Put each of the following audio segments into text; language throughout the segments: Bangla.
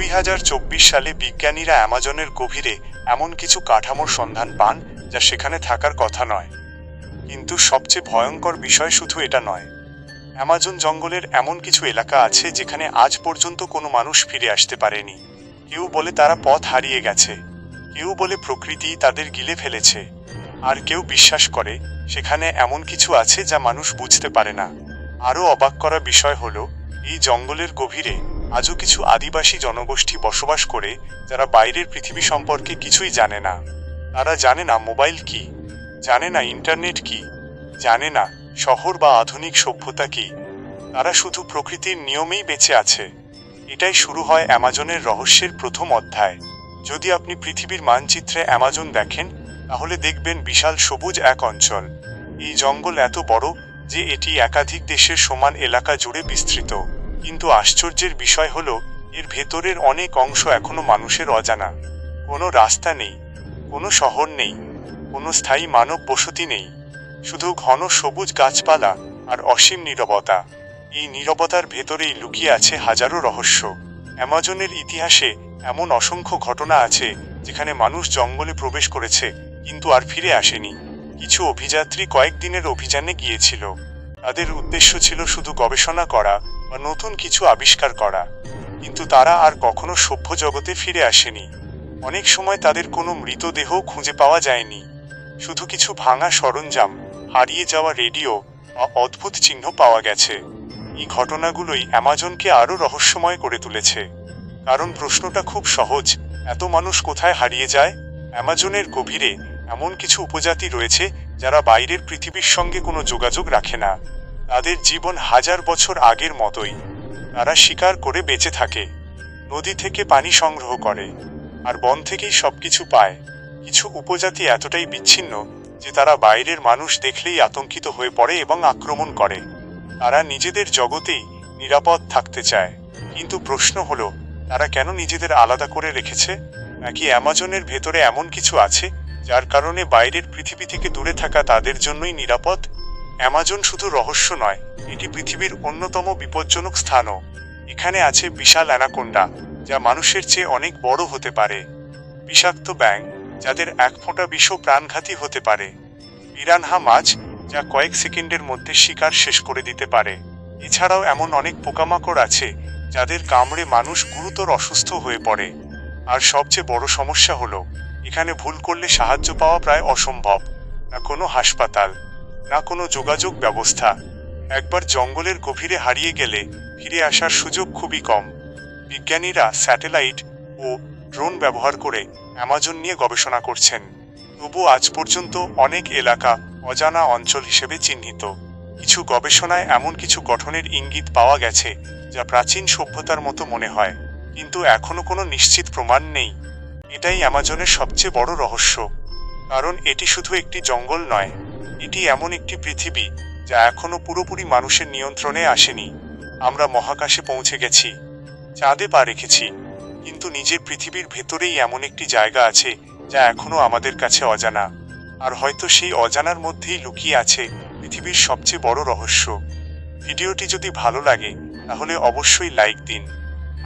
2024 সালে বিজ্ঞানীরা অ্যামাজনের গভীরে এমন কিছু কাঠামোর সন্ধান পান যা সেখানে থাকার কথা নয়। কিন্তু সবচেয়ে ভয়ঙ্কর বিষয় শুধু এটা নয়, অ্যামাজন জঙ্গলের এমন কিছু এলাকা আছে যেখানে আজ পর্যন্ত কোনো মানুষ ফিরে আসতে পারেনি। কেউ বলে তারা পথ হারিয়ে গেছে, কেউ বলে প্রকৃতি তাদের গিলে ফেলেছে, আর কেউ বিশ্বাস করে সেখানে এমন কিছু আছে যা মানুষ বুঝতে পারে না। আরও অবাক করা বিষয় হলো, এই জঙ্গলের গভীরে আজও কিছু আদিবাসী জনগোষ্ঠী বসবাস করে যারা বাইরের পৃথিবী সম্পর্কে কিছুই জানে না। তারা জানে না মোবাইল কি, জানে না ইন্টারনেট কি, জানে না শহর বা আধুনিক সভ্যতা কি। তারা শুধু প্রকৃতির নিয়মেই বেঁচে আছে। এটাই শুরু হয় অ্যামাজনের রহস্যের প্রথম অধ্যায়। যদি আপনি পৃথিবীর মানচিত্রে অ্যামাজন দেখেন, তাহলে দেখবেন বিশাল সবুজ এক অঞ্চল। এই জঙ্গল এত বড় যে এটি একাধিক দেশের সমান এলাকা জুড়ে বিস্তৃত। কিন্তু আশ্চর্যের বিষয় হলো, এর ভেতরের অনেক অংশ এখনো মানুষের অজানা। কোনো রাস্তা নেই, কোনো শহর নেই, কোনো স্থায়ী মানব বসতি নেই, শুধু ঘন সবুজ গাছপালা আর অসীম নীরবতা। এই নীরবতার ভেতরেই লুকিয়ে আছে হাজারো রহস্য। অ্যামাজনের ইতিহাসে এমন অসংখ্য ঘটনা আছে যেখানে মানুষ জঙ্গলে প্রবেশ করেছে কিন্তু আর ফিরে আসেনি। কিছু অভিযাত্রী কয়েকদিনের অভিযানে গিয়েছিল। তাদের উদ্দেশ্য ছিল শুধু গবেষণা করা বা নতুন কিছু আবিষ্কার করা, কিন্তু তারা আর কখনো সভ্য জগতে ফিরে আসেনি। অনেক সময় তাদের কোনো মৃতদেহ খুঁজে পাওয়া যায়নি, শুধু কিছু ভাঙা সরঞ্জাম, হারিয়ে যাওয়া রেডিও বা অদ্ভুত চিহ্ন পাওয়া গেছে। এই ঘটনাগুলোই অ্যামাজনকে আরও রহস্যময় করে তুলেছে। কারণ প্রশ্নটা খুব সহজ, এত মানুষ কোথায় হারিয়ে যায়? অ্যামাজনের গভীরে এমন কিছু উপজাতি রয়েছে যারা বাইরের পৃথিবীর সঙ্গে কোনো যোগাযোগ রাখে না। তাদের জীবন হাজার বছর আগের মতোই। তারা শিকার করে বেঁচে থাকে, নদী থেকে পানি সংগ্রহ করে, আর বন থেকেই সবকিছু পায়। কিছু উপজাতি এতটাই বিচ্ছিন্ন যে তারা বাইরের মানুষ দেখলেই আতঙ্কিত হয়ে পড়ে এবং আক্রমণ করে। তারা নিজেদের জগতেই নিরাপদ থাকতে চায়। কিন্তু প্রশ্ন হলো, তারা কেন নিজেদের আলাদা করে রেখেছে? নাকি অ্যামাজনের ভেতরে এমন কিছু আছে যার কারণে বাইরের পৃথিবী থেকে দূরে থাকা তাদের জন্যই নিরাপদ? অ্যামাজন শুধু রহস্য নয়, এটি পৃথিবীর অন্যতম বিপজ্জনক স্থানও। এখানে আছে বিশাল অ্যানাকোন্ডা, যা মানুষের চেয়ে অনেক বড় হতে পারে, বিষাক্ত ব্যাঙ যাদের এক ফোঁটা বিষও প্রাণঘাতী হতে পারে, পিরানহা মাছ যা কয়েক সেকেন্ডের মধ্যে শিকার শেষ করে দিতে পারে। এছাড়াও এমন অনেক পোকামাকড় আছে যাদের কামড়ে মানুষ গুরুতর অসুস্থ হয়ে পড়ে। আর সবচেয়ে বড় সমস্যা হলো, এখানে ভুল করলে সাহায্য পাওয়া প্রায় অসম্ভব। না কোনো হাসপাতাল, না কোনো যোগাযোগ ব্যবস্থা। একবার জঙ্গলের গভীরে হারিয়ে গেলে ফিরে আসার সুযোগ খুবই কম। বিজ্ঞানীরা স্যাটেলাইট ও ড্রোন ব্যবহার করে অ্যামাজন নিয়ে গবেষণা করছেন, তবু আজ পর্যন্ত অনেক এলাকা অজানা অঞ্চল হিসেবে চিহ্নিত। কিছু গবেষণায় এমন কিছু গঠনের ইঙ্গিত পাওয়া গেছে যা প্রাচীন সভ্যতার মতো মনে হয়, কিন্তু এখনো কোনো নিশ্চিত প্রমাণ নেই। এটাই অ্যামাজনের সবচেয়ে বড় রহস্য। কারণ এটি শুধু একটি জঙ্গল নয়, এটি এমন একটি পৃথিবী যা এখনো পুরোপুরি মানুষের নিয়ন্ত্রণে আসেনি। আমরা মহাকাশে পৌঁছে গেছি, চাঁদে পা রেখেছি, কিন্তু নিজের পৃথিবীর ভেতরেই এমন একটি জায়গা আছে যা এখনো আমাদের কাছে অজানা। আর হয়তো সেই অজানার মধ্যেই লুকিয়ে আছে পৃথিবীর সবচেয়ে বড় রহস্য। ভিডিওটি যদি ভালো লাগে তাহলে অবশ্যই লাইক দিন,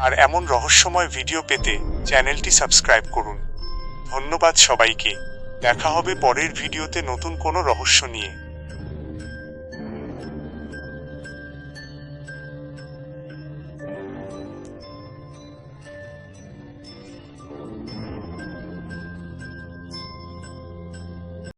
আর এমন রহস্যময় ভিডিও পেতে চ্যানেলটি সাবস্ক্রাইব করুন। ধন্যবাদ সবাইকে। দেখা হবে পরের ভিডিওতে নতুন কোনো রহস্য নিয়ে।